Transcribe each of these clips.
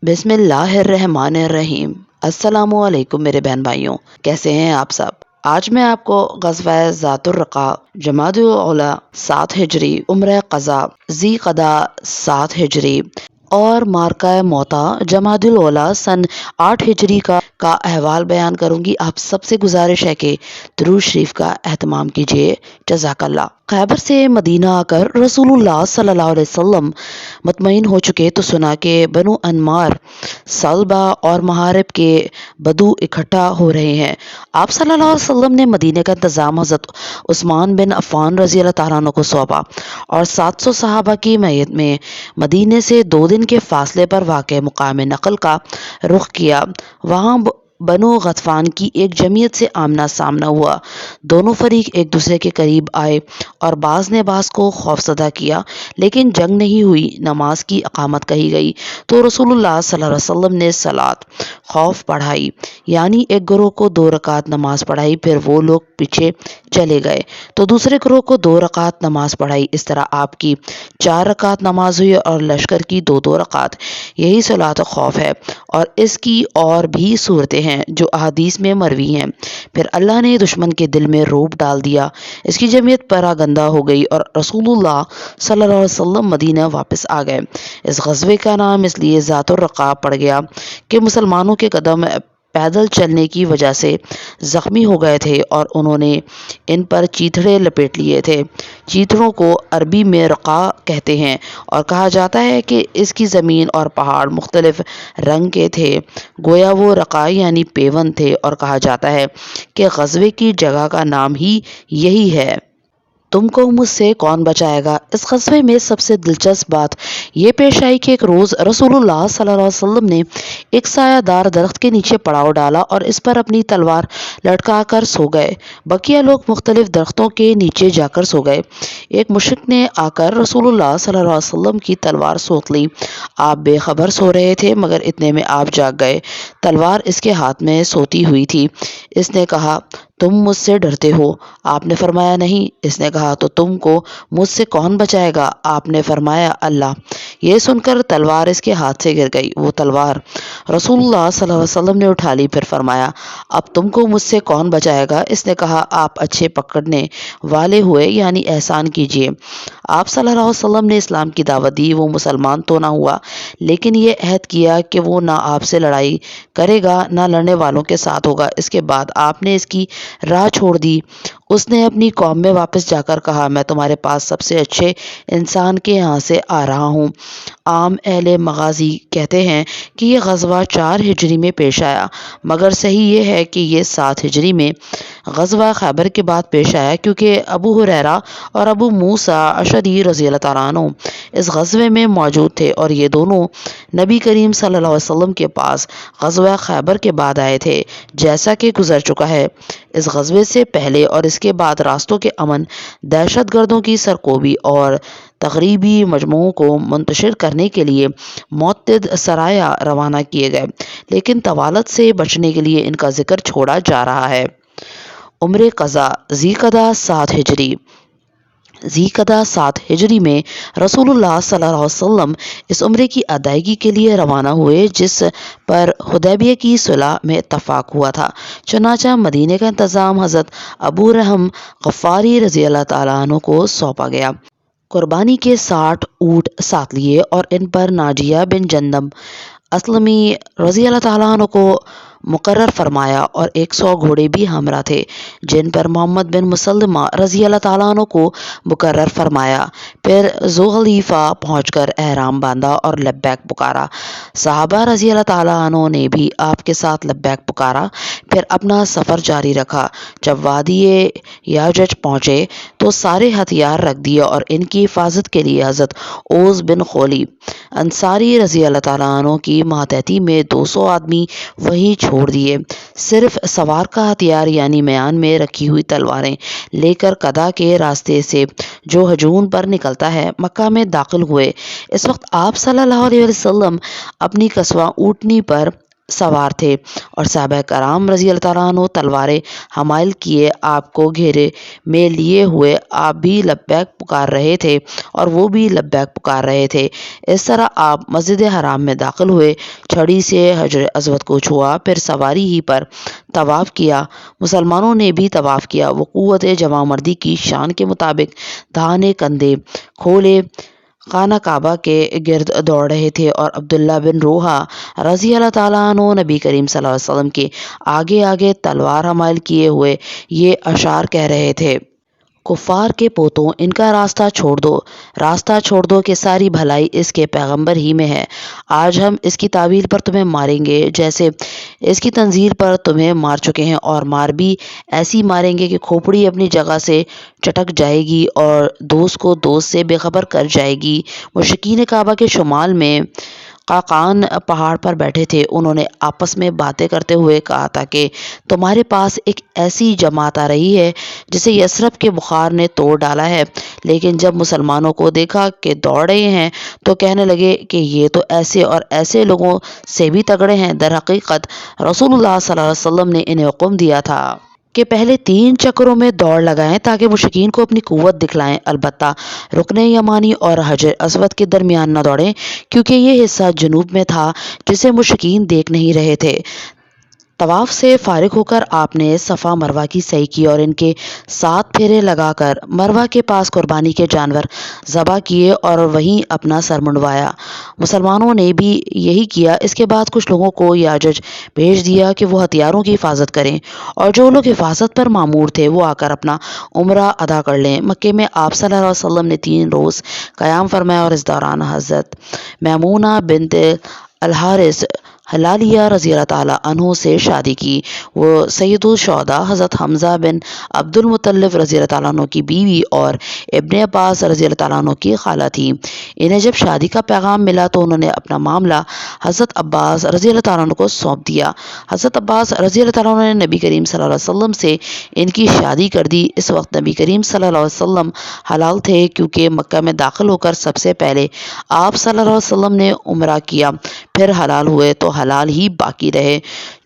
بسم اللہ الرحمن الرحیم۔ السلام علیکم میرے بہن بھائیوں، کیسے ہیں آپ سب؟ آج میں آپ کو غزوہ ذات الرقاع جمادی الاولیٰ 7 ہجری، عمرہ قضا ذی قعدہ 7 ہجری اور مارکہ موتا جمادی الاولیٰ سن 8 ہجری کا احوال بیان کروں گی۔ آپ سب سے گزارش ہے کہ درود شریف کا اہتمام کیجیے، جزاک اللہ۔ خیبر سے مدینہ آ کر رسول اللہ صلی اللہ علیہ وسلم مطمئن ہو چکے تو سنا کہ بنو انمار، سلبہ اور محارب کے بدو اکٹھا ہو رہے ہیں۔ آپ صلی اللہ علیہ وسلم نے مدینے کا انتظام حضرت عثمان بن عفان رضی اللہ تعالیٰ عنہ کو سونپا اور 700 صحابہ کی میت میں مدینے سے 2 دن کے فاصلے پر واقع مقام نقل کا رخ کیا۔ وہاں بنو غطفان کی ایک جمعیت سے آمنا سامنا ہوا۔ دونوں فریق ایک دوسرے کے قریب آئے اور بعض نے بعض کو خوفزدہ کیا، لیکن جنگ نہیں ہوئی۔ نماز کی اقامت کہی گئی تو رسول اللہ صلی اللہ علیہ وسلم نے صلاۃ خوف پڑھائی، یعنی ایک گروہ کو 2 رکعت نماز پڑھائی، پھر وہ لوگ پیچھے چلے گئے تو دوسرے گروہ کو 2 رکعت نماز پڑھائی۔ اس طرح آپ کی 4 رکعت نماز ہوئی اور لشکر کی 2 رکعت۔ یہی صلاۃ خوف ہے اور اس کی اور بھی صورتیں ہیں جو احادیث میں مروی ہیں۔ پھر اللہ نے دشمن کے دل میں رعب ڈال دیا، اس کی جمعیت پراگندہ ہو گئی اور رسول اللہ صلی اللہ علیہ وسلم مدینہ واپس آ گئے۔ اس غزوے کا نام اس لیے ذات الرقاع پڑ گیا کہ مسلمانوں کے قدم پیدل چلنے کی وجہ سے زخمی ہو گئے تھے اور انہوں نے ان پر چیتھڑے لپیٹ لیے تھے۔ چیتھڑوں کو عربی میں رقاع کہتے ہیں اور کہا جاتا ہے کہ اس کی زمین اور پہاڑ مختلف رنگ کے تھے، گویا وہ رقاع یعنی پیون تھے، اور کہا جاتا ہے کہ غزوے کی جگہ کا نام ہی یہی ہے۔ تم کو مجھ سے کون بچائے گا؟ اس غزوے میں سب سے دلچسپ بات یہ پیش آئی کہ ایک روز رسول اللہ صلی اللہ علیہ وسلم نے ایک سایہ دار درخت کے نیچے پڑاؤ ڈالا اور اس پر اپنی تلوار لٹکا کر سو گئے۔ بقیہ لوگ مختلف درختوں کے نیچے جا کر سو گئے۔ ایک مشرک نے آ کر رسول اللہ صلی اللہ علیہ وسلم کی تلوار سونت لی۔ آپ بے خبر سو رہے تھے، مگر اتنے میں آپ جاگ گئے۔ تلوار اس کے ہاتھ میں سوتی ہوئی تھی۔ اس نے کہا، تم مجھ سے ڈرتے ہو؟ آپ نے فرمایا، نہیں۔ اس نے کہا، تو تم کو مجھ سے کون بچائے گا؟ آپ نے فرمایا، اللہ۔ یہ سن کر تلوار اس کے ہاتھ سے گر گئی۔ وہ تلوار رسول اللہ صلی اللہ علیہ وسلم نے اٹھا لی، پھر فرمایا، اب تم کو مجھ سے کون بچائے گا؟ اس نے کہا، آپ اچھے پکڑنے والے ہوئے، یعنی احسان کیجیے۔ آپ صلی اللہ علیہ وسلم نے اسلام کی دعوت دی۔ وہ مسلمان تو نہ ہوا، لیکن یہ عہد کیا کہ وہ نہ آپ سے لڑائی کرے گا نہ لڑنے والوں کے ساتھ ہوگا۔ اس کے بعد آپ نے اس کی راہ چھوڑ دی۔ اس نے اپنی قوم میں واپس جا کر کہا، میں تمہارے پاس سب سے اچھے انسان کے یہاں سے آ رہا ہوں۔ عام اہل مغازی کہتے ہیں کہ یہ غزوہ 4 ہجری میں پیش آیا، مگر صحیح یہ ہے کہ یہ 7 ہجری میں غزوہ خیبر کے بعد پیش آیا، کیونکہ ابو ہریرہ اور ابو موسیٰ اشعری رضی اللہ تعالیٰ عنہ اس غزوے میں موجود تھے اور یہ دونوں نبی کریم صلی اللہ علیہ وسلم کے پاس غزوہ خیبر کے بعد آئے تھے۔ جیسا کہ گزر چکا ہے، اس غزوے سے پہلے اور اس کے بعد راستوں کے امن، دہشت گردوں کی سرکوبی اور تخریبی مجموعوں کو منتشر کرنے کے لیے متعدد سرایا روانہ کیے گئے، لیکن طوالت سے بچنے کے لیے ان کا ذکر چھوڑا جا رہا ہے۔ عمرہ قضا ذی قعدہ 7 ہجری۔ ذی قعدہ 7 ہجری میں رسول اللہ صلی اللہ علیہ وسلم اس عمرے کی ادائیگی کے لیے روانہ ہوئے جس پر حدیبیہ کی صلح میں اتفاق ہوا تھا۔ چنانچہ مدینے کا انتظام حضرت ابو رحم غفاری رضی اللہ تعالیٰ عنہ کو سونپا گیا۔ قربانی کے 60 اونٹ ساتھ لیے اور ان پر ناجیہ بن جندم اسلمی رضی اللہ تعالیٰ عنہ کو مقرر فرمایا اور 100 گھوڑے بھی ہمراہ تھے، جن پر محمد بن مسلمہ رضی اللہ تعالیٰ عنہ کو مقرر فرمایا۔ پھر ذوالحلیفہ پہنچ کر احرام باندھا اور لبیک پکارا۔ صحابہ رضی اللہ تعالیٰ عنہ نے بھی آپ کے ساتھ لبیک پکارا، پھر اپنا سفر جاری رکھا۔ جب وادی یاجج پہنچے تو سارے ہتھیار رکھ دیے اور ان کی حفاظت کے لیے حضرت اوس بن خولی انصاری رضی اللہ تعالیٰ عنہ کی ماتحتی میں 200 آدمی وہیں چھوڑ دیے۔ صرف سوار کا ہتھیار یعنی میان میں رکھی ہوئی تلواریں لے کر قدا کے راستے سے جو ہجون پر نکلتا ہے مکہ میں داخل ہوئے۔ اس وقت آپ صلی اللہ علیہ وسلم اپنی کسوہ اونٹنی پر सवार थे और साहबा कराम रजी अल्लाह ताला अन्हु तलवारें हमाइल किए आपको घेरे में लिए हुए आप भी लब्बैक पुकार रहे थे और वो भी लब्बैक पुकार रहे थे। इस तरह आप मस्जिद हराम में दाखिल हुए, छड़ी से हजर अस्वद को छुआ, फिर सवारी ही पर तवाफ़ किया। मुसलमानों ने भी तवाफ़ किया। वो क़ुव्वत जमा मर्दी की शान के मुताबिक दाहिने कंधे खोले खाना काबा के गिर्द दौड़ रहे थे और अब्दुल्ला बिन रोहा रजी अल्लाह ताला अन्हु नबी करीम सल्लल्लाहु अलैहि वसल्लम के आगे आगे तलवार हमाइल किए हुए ये अशार कह रहे थे, कुफ़ार के पोतों, इनका रास्ता छोड़ दो कि सारी भलाई इसके पैगंबर ही में है। आज हम इसकी तावील पर तुम्हें मारेंगे जैसे इसकी तंजील पर तुम्हें मार चुके हैं, और मार भी ऐसी मारेंगे कि खोपड़ी अपनी जगह से चटक जाएगी और दोस्त को दोस्त से बेखबर कर जाएगी। मुशरिकीन काबा के शुमाल में काकान पहाड़ पर बैठे थे। उन्होंने आपस में बातें करते हुए कहा था कि तुम्हारे पास एक ऐसी जमात आ रही है जिसे यसरब के बुखार ने तोड़ डाला है। लेकिन जब मुसलमानों को देखा कि दौड़ रहे हैं तो कहने लगे कि ये तो ऐसे और ऐसे लोगों से भी तगड़े हैं। दर हकीकत रसूलुल्लाह सल्लल्लाहु अलैहि वसल्लम ने इन्हें हुक्म दिया था कि पहले 3 चक्रों में दौड़ लगाएं ताकि मुशरिकीन को अपनी कुव्वत दिखलाएं। अलबत्ता रुकने यमानी और हजर अस्वद के दरमियान न दौड़ें, क्योंकि ये हिस्सा जुनूब में था जिसे मुशरिकीन देख नहीं रहे थे। तवाफ से फारिग होकर आपने सफ़ा मरवा की सही की और इनके 7 फेरे लगाकर मरवा के पास कुर्बानी के जानवर ज़बा किए और वहीं अपना सर मुंडवाया। मुसलमानों ने भी यही किया। इसके बाद कुछ लोगों को याजज भेज दिया कि वो हथियारों की हिफाजत करें, और जो लोग हिफाजत पर मामूर थे वो आकर अपना उम्रा अदा कर लें। मक्के में आप सल्लल्लाहु अलैहि वसल्लम ने 3 रोज़ क़याम फरमाया और इस दौरान हज़रत मैमूना बिन्त अल हारिस हलालिया रज़ी अल्लाह ताला अन्हु से शादी की। वो सैयदुल शुहदा हज़रत हमज़ा बिन अब्दुल मुत्तलिब रज़ी अल्लाह ताला अन्हु की बीवी और इब्ने अब्बास रज़ी अल्लाह ताला अन्हु की खाला थी। इन्हें जब शादी का पैगाम मिला तो उन्होंने अपना मामला हज़रत अब्बास रज़ी अल्लाह ताला अन्हु को सौंप दिया। हज़रत अब्बास रज़ी अल्लाह ताला अन्हु ने नबी करीम सल्लल्लाहु अलैहि वसल्लम से इनकी शादी कर दी। इस वक्त नबी करीम सल्लल्लाहु अलैहि वसल्लम हलाल थे, क्योंकि मक्का में दाखिल होकर सबसे पहले आप सल्लल्लाहु अलैहि वसल्लम ने उम्रा किया, फिर हलाल हुए तो हलाल ही बाकी रहे।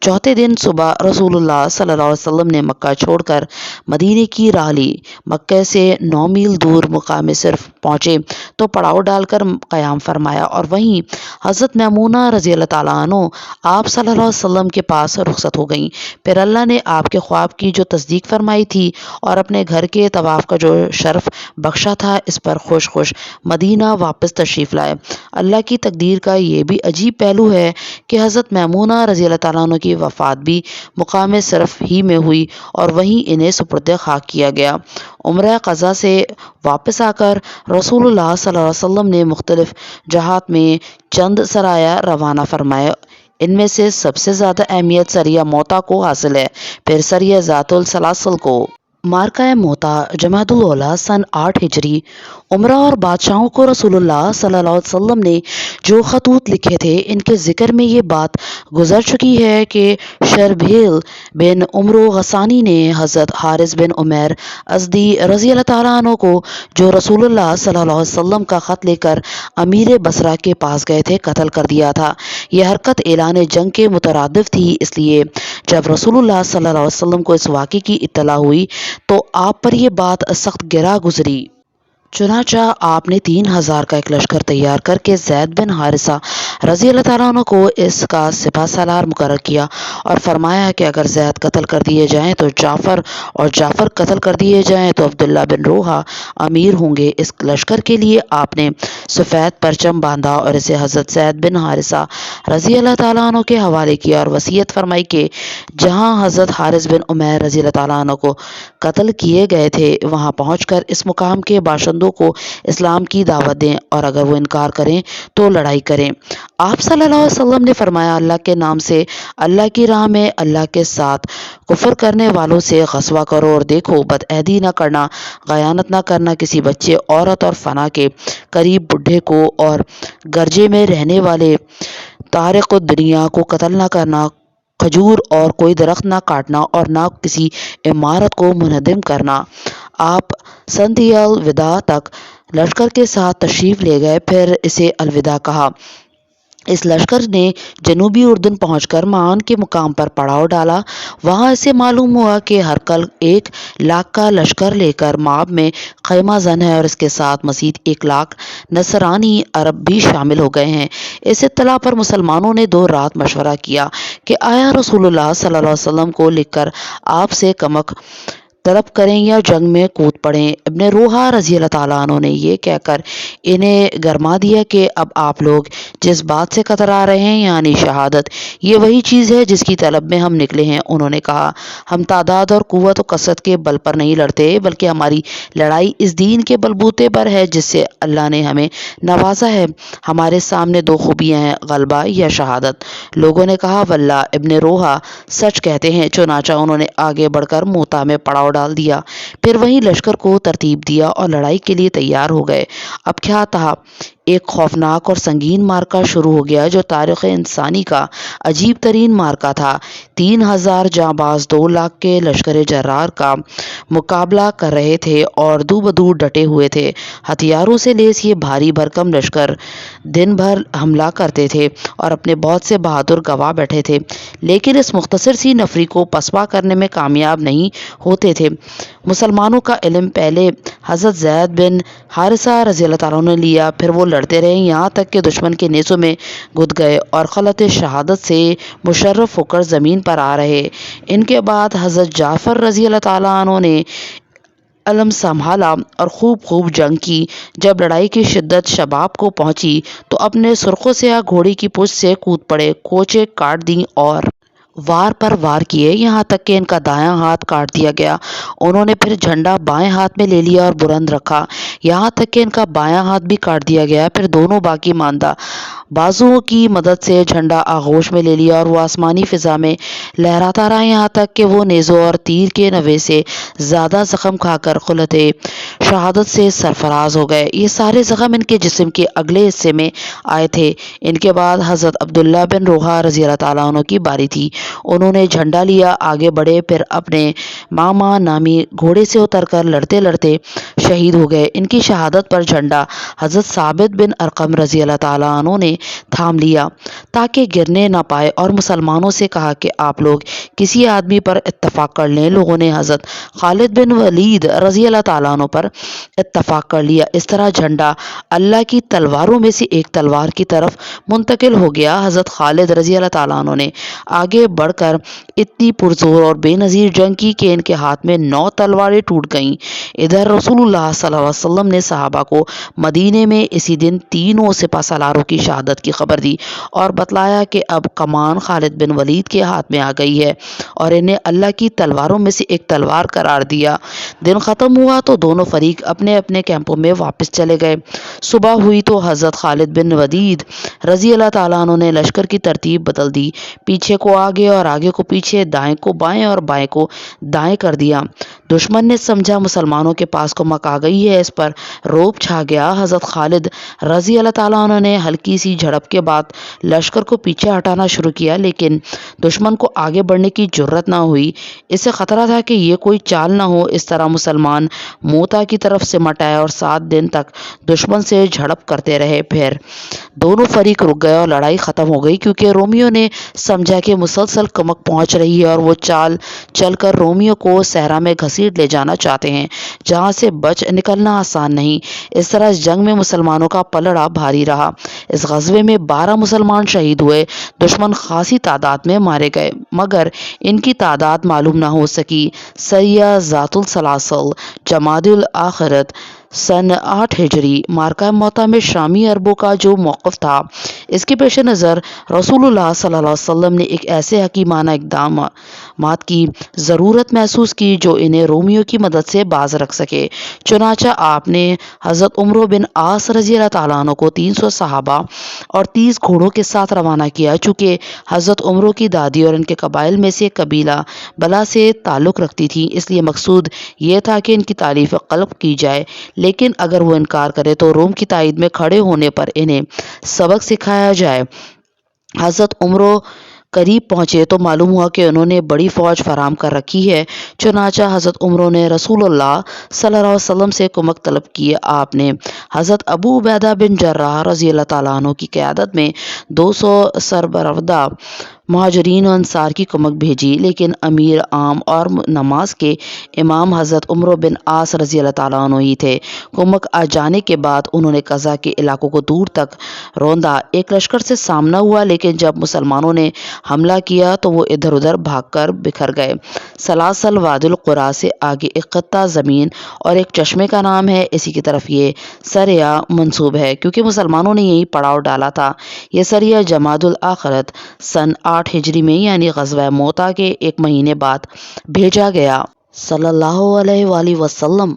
चौथे दिन सुबह रसूलुल्लाह सल्लल्लाहु अलैहि वसल्लम ने मक्का छोड़कर मदीने की राह ली। मक्के से 9 मील दूर मुकाम सिर्फ पहुँचे तो पड़ाव डालकर क़याम फरमाया और वहीं हज़रत मैमूना रज़ी अल्लाह ताला अन्हु आप सल्लल्लाहु अलैहि वसल्लम के पास रुखसत हो गईं। फिर अल्लाह ने आपके ख्वाब की जो तस्दीक फरमाई थी और अपने घर के तवाफ़ का जो शर्फ बख्शा था, इस पर खुश खुश मदीना वापस तशरीफ़ लाए। अल्लाह की तकदीर का ये भी अजीब पहलू है कि हज़रत मैमूना रज़ी अल्लाह ताला अन्हु की वफ़ात भी मुकाम सिर्फ ही में हुई और वहीं इन्हें सुपुर्द खाक किया गया। उम्रा क़ज़ा से वापस आकर रसूलुल्लाह सल्लल्लाहु अलैहि वसल्लम ने मुख्तलिफ जहात में चंद सराया रवाना फरमाए। इनमें से सबसे ज़्यादा अहमियत सरिया मोता को हासिल है, फिर सरिया ज़ातुल सलासल को। मार्का मोता जमादुल औला सन 8 हिजरी। उमरा और बादशाहों को रसूलुल्लाह सल्लल्लाहु अलैहि वसल्लम ने जो खतूत लिखे थे, इनके ज़िक्र में ये बात गुजर चुकी है कि शरभेल बिन उमरो गसानी ने हज़रत हारिस बिन उमैर अज़दी रज़ी अल्लाह ताला अन्हु को, जो रसूलुल्लाह सल्लल्लाहु अलैहि वसल्लम का ख़त लेकर अमीर बसरा के पास गए थे, कत्ल कर दिया था। यह हरकत ऐलान जंग के मुतरादिफ थी, इसलिए जब रसूलुल्लाह सल्लल्लाहु अलैहि वसल्लम को इस वाक़े की इत्तला हुई तो आप पर यह बात सख्त गिरा गुजरी। चुनाचा आपने 3000 का एक लश्कर तैयार करके ज़ैद बिन हारिसा रज़ी अल्लाह ताला अन्हु को इसका सिपह सालार मुकर्रर किया और फरमाया कि अगर ज़ैद कत्ल कर दिए जाएं तो जाफ़र, और जाफ़र कत्ल कर दिए जाएं तो अब्दुल्ला बिन रोहा अमीर होंगे। इस लश्कर के लिए आपने सफ़ेद परचम बांधा और इसे हज़रत ज़ैद बिन हारिसा रज़ी अल्लाह ताला अन्हु के हवाले किया और वसीयत फरमाई कि जहाँ हज़रत हारिस बिन उमैर रज़ी अल्लाह ताला अन्हु को कत्ल किए गए थे, वहाँ पहुँचकर इस मुकाम के बाशिंदों को इस्लाम की दावत दें और अगर वो इनकार करें तो लड़ाई करें। आप सल्लल्लाहु अलैहि वसल्लम ने फरमाया, अल्लाह के नाम से अल्लाह की राह में अल्लाह के साथ कुफर करने वालों से गस्वा करो और देखो, बदअहदी न करना, ख़यानत न करना, किसी बच्चे, औरत और फना के करीब बुढ़े को और गर्जे में रहने वाले तारिक दुनिया को कत्ल न करना, खजूर और कोई दरख्त ना काटना और ना किसी इमारत को मुनहदिम करना। आप संधि अलविदा तक लश्कर के साथ तशरीफ़ ले गए, फिर इसे अलविदा कहा इस लश्कर ने जनूबी उर्दन पहुंचकर मान के मुकाम पर पड़ाव डाला। वहां इसे मालूम हुआ कि हरकल 1 लाख का लश्कर लेकर माब में खैमा जन है और इसके साथ मजीद 1 लाख नसरानी अरब भी शामिल हो गए हैं। इस इत्तला पर मुसलमानों ने 2 रात मशवरा किया कि आया रसूलुल्लाह सल्लल्लाहु अलैहि वसल्लम को लिखकर आपसे कमक तलब करें या जंग में कूद पड़ें। इब्ने रोहा रजी अल्लाह ताला अन्हु ने ये कहकर इन्हें गरमा दिया कि अब आप लोग जिस बात से कतरा रहे हैं यानी शहादत, ये वही चीज़ है जिसकी तलब में हम निकले हैं। उन्होंने कहा, हम तादाद और कुव्वत और कसरत के बल पर नहीं लड़ते, बल्कि हमारी लड़ाई इस दीन के बलबूते पर है जिससे अल्लाह ने हमें नवाजा है। हमारे सामने 2 खूबियाँ हैं, गलबा या शहादत। लोगों ने कहा, वल्लाह इब्ने रोहा सच कहते हैं। चुनाचा उन्होंने आगे बढ़कर मोता में पड़ाव डाल दिया, फिर वहीं लश्कर को तरतीब दिया और लड़ाई के लिए तैयार हो गए। अब क्या था, एक खौफनाक और संगीन मार्का शुरू हो गया जो तारीख़ इंसानी का अजीब तरीन मार्का था। 3000 जांबाज 2 लाख के लश्कर जर्रार का मुकाबला कर रहे थे और दू बदू डटे हुए थे। हथियारों से लेस ये भारी भरकम लश्कर दिन भर हमला करते थे और अपने बहुत से बहादुर गवा बैठे थे, लेकिन इस मुख्तसर सी नफरी को पसपा करने में कामयाब नहीं होते थे। मुसलमानों का इल्म पहले हज़रत ज़ैद बिन हारिसा रज़ी अल्लाह तआला ने लिया, फिर वो लड़ते रहे यहाँ तक कि दुश्मन के नेज़ों में घुस गए और खलत शहादत से मुशर्रफ होकर ज़मीन पर आ रहे। इनके बाद हज़रत जाफ़र रज़ी अल्लाह तआला अन्हु ने अलम संभाला और खूब जंग की। जब लड़ाई की शिद्दत शबाब को पहुंची तो अपने सुर्खों से या घोड़ी की पुष्ट से कूद पड़े, कोचें काट दी और वार पर वार किए, यहाँ तक कि इनका दायां हाथ काट दिया गया। उन्होंने फिर झंडा बाएं हाथ में ले लिया और बुलंद रखा, यहाँ तक कि इनका बायां हाथ भी काट दिया गया। फिर दोनों बाकी मांदा बाजुओं की मदद से झंडा आगोश में ले लिया और वो आसमानी फिजा में लहराता रहा, यहाँ तक कि वो नेज़ों और तीर के नवे से ज़्यादा ज़ख्म खाकर खुलत शहादत से सरफराज हो गए। ये सारे ज़ख्म इनके जिस्म के अगले हिस्से में आए थे। इनके बाद हज़रत अब्दुल्ला बिन रोहा रज़ी अल्लाह ताला अन्हु की बारी थी। उन्होंने झंडा लिया, आगे बढ़े, फिर अपने मामा नामी घोड़े से उतरकर लड़ते लड़ते शहीद हो गए। इनकी शहादत पर झंडा हज़रत साबित बिन अरकम रज़ी अल्लाह ताला अन्हु ने थाम लिया ताकि गिरने ना पाए और मुसलमानों से कहा कि आप लोग किसी आदमी पर इत्तफाक कर लें। लोगों ने हज़रत खालिद बिन वलीद रज़ी अल्लाह ताला अन्हु पर इत्तफाक कर लिया। इस तरह झंडा अल्लाह की तलवारों में से एक तलवार की तरफ मुंतकिल हो गया। हज़रत खालिद रज़ी अल्लाह ताला अन्हु ने आगे बढ़कर इतनी पुरजोर और बेनज़ीर जंग की कि इनके हाथ में 9 तलवारें टूट गईं। इधर रसूलुल्लाह सल्लल्लाहु अलैहि वसल्लम ने सहाबा को मदीने में इसी दिन तीनों सिपाहसालारों की शहादत की खबर दी और बतलाया कि अब कमान खालिद बिन वलीद के हाथ में आ गई है और इन्हें अल्लाह की तलवारों में से एक तलवार करार दिया। दिन ख़त्म हुआ तो दोनों फरीक अपने अपने कैंपों में वापस चले गए। सुबह हुई तो हज़रत खालिद बिन वलीद रज़ी अल्लाह ताला अन्हु ने लश्कर की तरतीब बदल दी, पीछे को आगे और आगे को पीछे, दाएं को बाएं और बाएं को दाएं कर दिया। दुश्मन ने समझा मुसलमानों के पास कुमक आ गई है, इस पर रोब छा गया। हज़रत खालिद रज़ी अल्लाह ताला अन्हु ने हल्की सी झड़प के बाद लश्कर को पीछे हटाना शुरू किया, लेकिन दुश्मन को आगे बढ़ने की जुर्रत ना हुई। इससे ख़तरा था कि ये कोई चाल ना हो। इस तरह मुसलमान मोता की तरफ सिमट आए और 7 दिन तक दुश्मन से झड़प करते रहे। फिर दोनों फरीक रुक गए और लड़ाई ख़त्म हो गई, क्योंकि रोमियो ने समझा कि मुसलसल कमक पहुंच रही है और वो चाल चलकर रोमियो को सहरा में घसीट ले जाना चाहते हैं, जहां से बच निकलना आसान नहीं। इस तरह इस जंग में मुसलमानों का पलड़ा भारी रहा। इस गज़वे में 12 मुसलमान शहीद हुए। दुश्मन खासी तादाद में मारे गए, मगर इनकी तादाद मालूम ना हो सकी। सरिया ज़ातुल सलासल जमादुल आखिरत सन 8 हिजरी मार्का मौता में शामी अरबों का जो मौक़िफ़ था, इसके पेश नज़र रसूलुल्लाह सल्लल्लाहु अलैहि वसल्लम ने एक ऐसे हकीमाना इक़दामात की ज़रूरत महसूस की जो इन्हें रोमियो की मदद से बाज रख सके। चुनाचा आपने हज़रत उमर बिन आस रज़ी अल्लाह ताला अन्हु को 300 सहाबा और 30 घोड़ों के साथ रवाना किया। चूँकि हज़रत उमर की दादी और इनके कबाइल में से कबीला बला से ताल्लुक़ रखती थी, इसलिए मकसूद ये था कि इनकी तारीफ़ क़ल्ब की जाए, लेकिन अगर वो इनकार करे तो रोम की ताईद में खड़े होने पर इन्हें सबक सिखाया जाए। हज़रत उमर قریب پہنچے تو معلوم ہوا کہ انہوں نے بڑی فوج فراہم کر رکھی ہے۔ چنانچہ حضرت عمر نے رسول اللہ صلی اللہ علیہ وسلم سے کمک طلب کی۔ آپ نے حضرت ابو عبیدہ بن جراح رضی اللہ تعالیٰ عنہ کی قیادت میں 200 سربردہ مہاجرین و انصار کی کمک بھیجی، لیکن امیر عام اور نماز کے امام حضرت عمرو بن عاص رضی اللہ تعالیٰ عنہ ہی تھے۔ کمک آ جانے کے بعد انہوں نے قضا کے علاقوں کو دور تک روندا۔ ایک لشکر سے سامنا ہوا، لیکن جب مسلمانوں نے حملہ کیا تو وہ ادھر ادھر بھاگ کر بکھر گئے۔ سلاسل وادی القریٰ سے آگے ایک خطہ زمین اور ایک چشمے کا نام ہے، اسی کی طرف یہ سریہ منسوب ہے کیونکہ مسلمانوں نے یہی پڑاؤ ڈالا تھا۔ یہ سریہ جمادی الاخرت سن 8 ہجری میں یعنی غزوہ موتا کے ایک مہینے بعد بھیجا گیا۔ صلی اللہ علیہ وآلہ وسلم